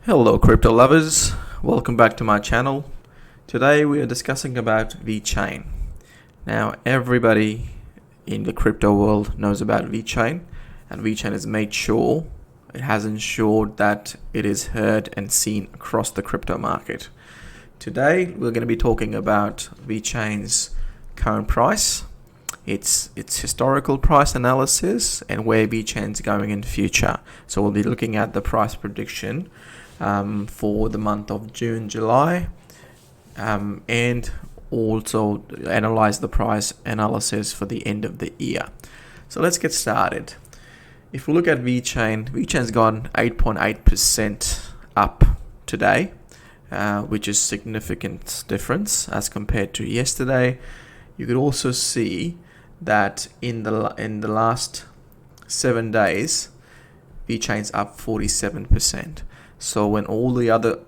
Hello crypto lovers, welcome back to my channel. Today we are discussing about VeChain. Now everybody in the crypto world knows about VeChain, and VeChain has made sure, it has ensured that it is heard and seen across the crypto market. Today we're going to be talking about VeChain's current price, its historical price analysis, and where VeChain's going in the future. So we'll be looking at the price prediction for the month of June, July, and also analyze the price analysis for the end of the year. So let's get started. If we look at VeChain's gone 8.8% up today, which is significant difference as compared to yesterday. You could also see that in the last 7 days, VeChain's up 47%. So when all the other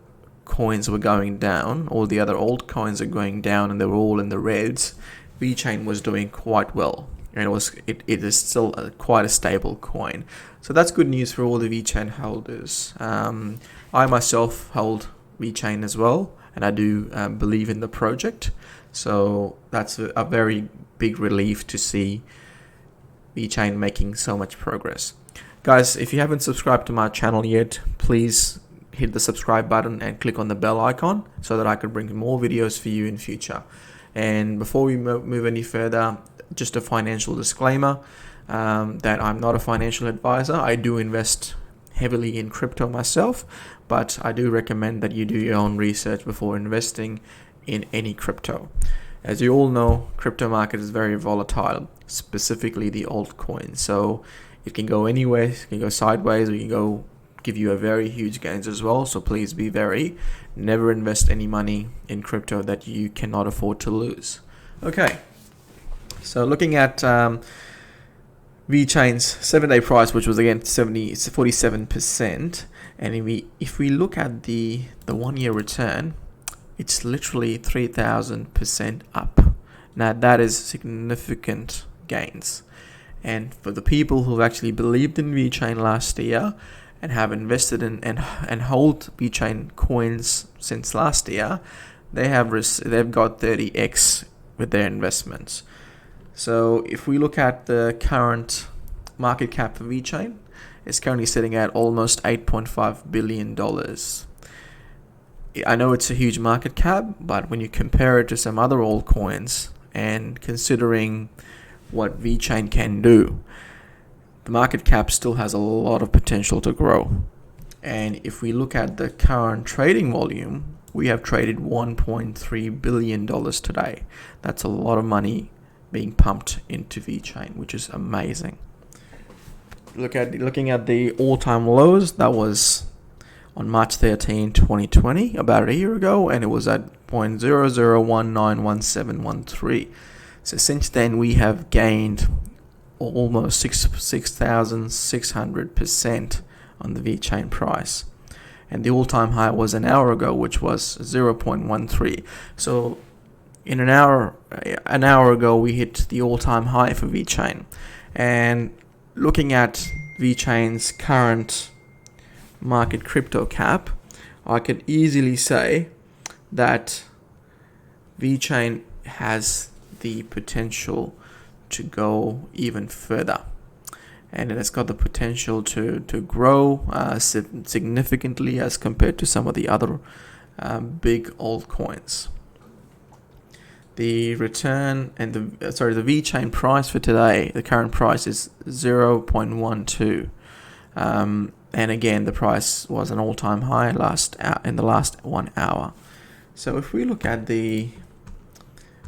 coins were going down, all the other altcoins are going down, and they were all in the reds, VeChain was doing quite well, and it is still quite a stable coin. So that's good news for all the VeChain holders. I myself hold VeChain as well, and I do believe in the project. So that's a very big relief to see VeChain making so much progress. Guys, if you haven't subscribed to my channel yet, please hit the subscribe button and click on the bell icon so that I can bring more videos for you in future. And before we move any further, just a financial disclaimer that I'm not a financial advisor. I do invest heavily in crypto myself, but I do recommend that you do your own research before investing in any crypto. As you all know, crypto market is very volatile, specifically the altcoins. So it can go anywhere, it can go sideways, or it can go give you a very huge gains as well. So please be never invest any money in crypto that you cannot afford to lose. Okay, so looking at VeChain's 7-day price, which was again 47%, and if we look at the 1-year return, it's literally 3,000% up. Now that is significant gains, and for the people who've actually believed in VeChain last year and have invested in and hold VeChain coins since last year, they've got 30x with their investments. So if we look at the current market cap for VeChain, it's currently sitting at almost $8.5 billion. I know it's a huge market cap, but when you compare it to some other altcoins and considering what VeChain can do, the market cap still has a lot of potential to grow. And if we look at the current trading volume, we have traded $1.3 billion today. That's a lot of money being pumped into VeChain, which is amazing. Looking at the all-time lows, that was on March 13, 2020, about a year ago, and it was at 0.00191713. So since then, we have gained almost 6,600% on the VeChain price. And the all-time high was an hour ago, which was 0.13. So in an hour ago, we hit the all-time high for VeChain. And looking at VeChain's current market crypto cap, I could easily say that VeChain has the potential to go even further, and it has got the potential to grow significantly as compared to some of the other big altcoins. The return and the VeChain price for today, the current price is 0.12. And again, the price was an all-time high in the last 1 hour. So if we look at the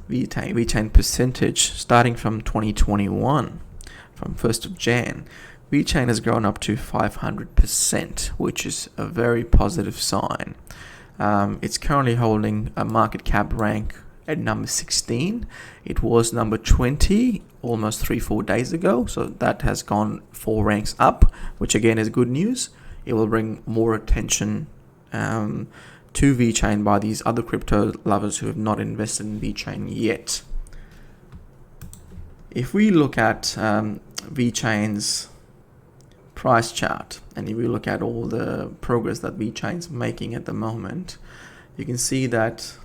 VeChain percentage starting from 2021, from 1st of Jan, VeChain has grown up to 500%, which is a very positive sign. It's currently holding a market cap rank at number 16. It was number 20 almost 3-4 days ago, so that has gone 4 ranks up, which again is good news. It will bring more attention to VeChain by these other crypto lovers who have not invested in VeChain yet. If we look at VeChain's price chart, and if you look at all the progress that VeChain's making at the moment, you can see that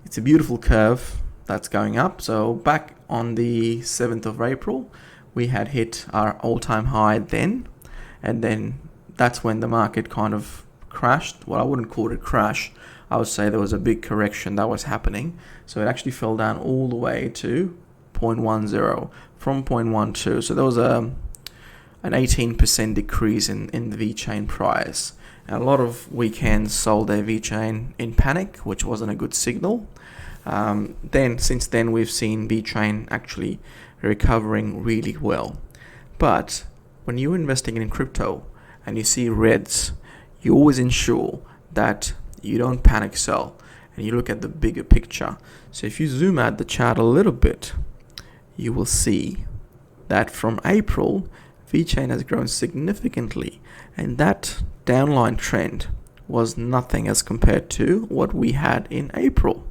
it's a beautiful curve that's going up. So back on the 7th of April, we had hit our all-time high then, and then that's when the market kind of crashed. Well, I wouldn't call it a crash. I would say there was a big correction that was happening. So it actually fell down all the way to 0.10 from 0.12. So there was an 18% decrease in the VeChain price. And a lot of weekends sold their VeChain in panic, which wasn't a good signal. Since then, we've seen VeChain actually recovering really well. But when you're investing in crypto and you see reds, you always ensure that you don't panic sell and you look at the bigger picture. So if you zoom out the chart a little bit, you will see that from April, VeChain has grown significantly, and that downline trend was nothing as compared to what we had in April.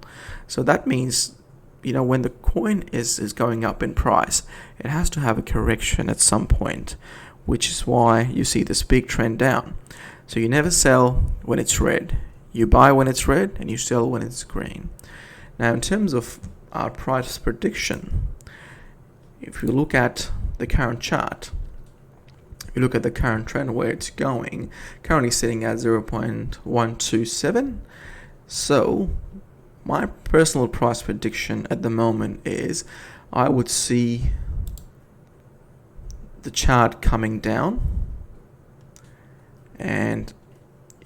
So that means, when the coin is going up in price, it has to have a correction at some point, which is why you see this big trend down. So you never sell when it's red. You buy when it's red and you sell when it's green. Now, in terms of our price prediction, if you look at the current chart, if you look at the current trend where it's going, currently sitting at 0.127. So my personal price prediction at the moment is I would see the chart coming down, and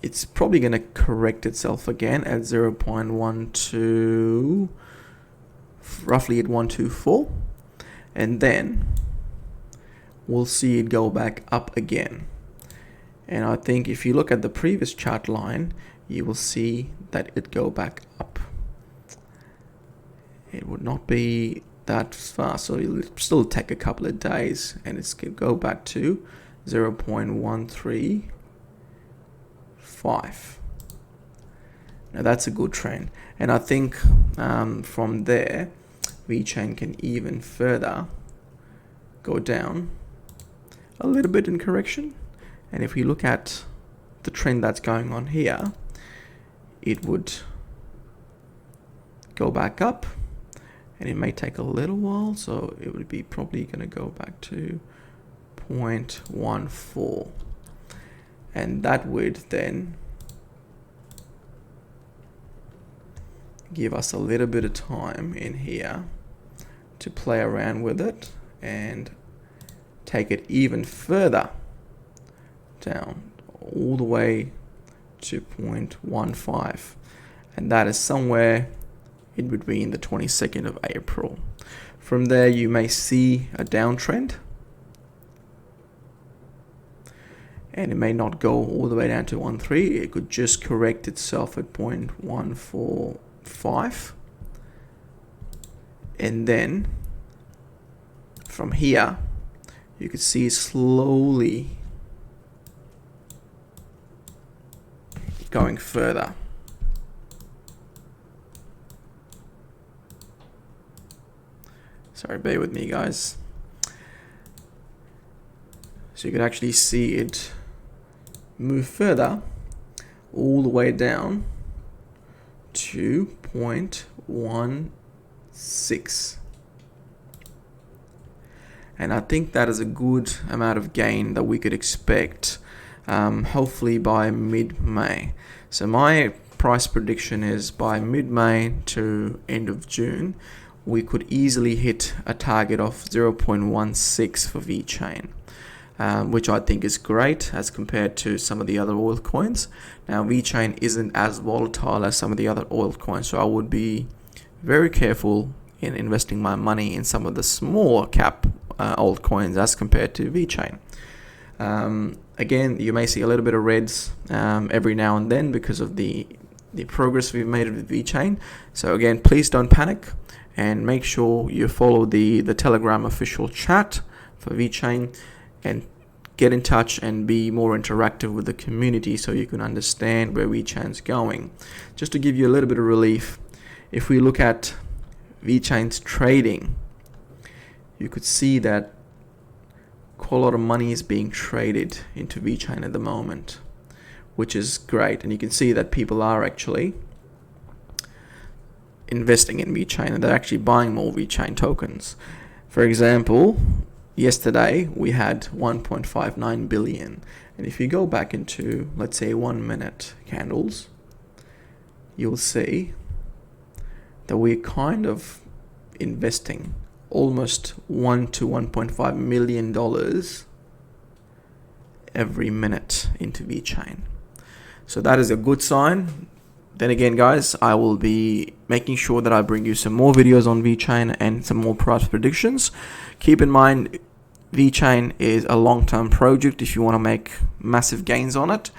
it's probably going to correct itself again at 0.12, roughly at 124, and then we'll see it go back up again. And I think if you look at the previous chart line, you will see that it go back up. It would not be that fast, so it'll still take a couple of days, and it's going to go back to 0.135. Now that's a good trend, and I think from there VeChain can even further go down a little bit in correction. And if we look at the trend that's going on here, it would go back up, and it may take a little while, so it would be probably going to go back to 0.14, and that would then give us a little bit of time in here to play around with it and take it even further down, all the way to 0.15, and that is somewhere in between the 22nd of April. From there you may see a downtrend, and it may not go all the way down to 1.3. It could just correct itself at 0.145, and then from here you could see slowly going further. Sorry, bear with me, guys. So you can actually see it move further all the way down to 0.16. And I think that is a good amount of gain that we could expect, hopefully by mid-May. So my price prediction is by mid-May to end of June, we could easily hit a target of 0.16 for VeChain, which I think is great as compared to some of the other oil coins. Now, VeChain isn't as volatile as some of the other oil coins, so I would be very careful in investing my money in some of the small cap altcoins as compared to VeChain. Again, you may see a little bit of reds every now and then because of the progress we've made with VeChain. So again, please don't panic, and make sure you follow the Telegram official chat for VeChain, and get in touch and be more interactive with the community so you can understand where VeChain's going. Just to give you a little bit of relief, if we look at VeChain's trading, you could see that quite a lot of money is being traded into VeChain at the moment, which is great. And you can see that people are actually investing in VeChain and they're actually buying more VeChain tokens. For example, yesterday we had 1.59 billion. And if you go back into, let's say, 1 minute candles, you'll see that we're kind of investing almost $1 to $1.5 million every minute into VeChain. So that is a good sign. Then again, guys, I will be making sure that I bring you some more videos on VeChain and some more price predictions. Keep in mind, VeChain is a long-term project if you want to make massive gains on it.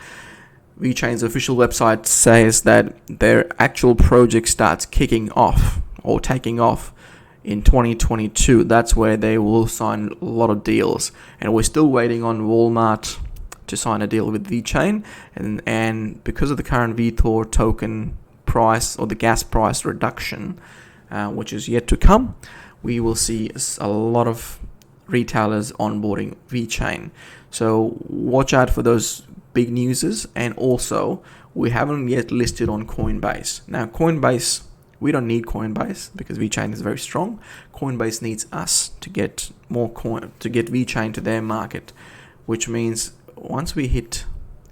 VeChain's official website says that their actual project starts kicking off or taking off in 2022. That's where they will sign a lot of deals. And we're still waiting on Walmart to sign a deal with VeChain. And because of the current VeThor token price or the gas price reduction, which is yet to come, we will see a lot of retailers onboarding VeChain. So watch out for those big newses. And also, we haven't yet listed on Coinbase. Now, Coinbase, we don't need Coinbase because VeChain is very strong. Coinbase needs us to get more to get VeChain to their market, which means once we hit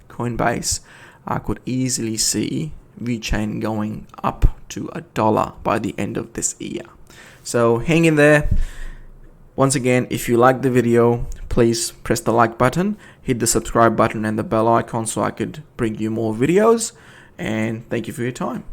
Coinbase, I could easily see VeChain going up to $1 by the end of this year. So hang in there. Once again, if you like the video, please press the like button, hit the subscribe button and the bell icon so I could bring you more videos. And thank you for your time.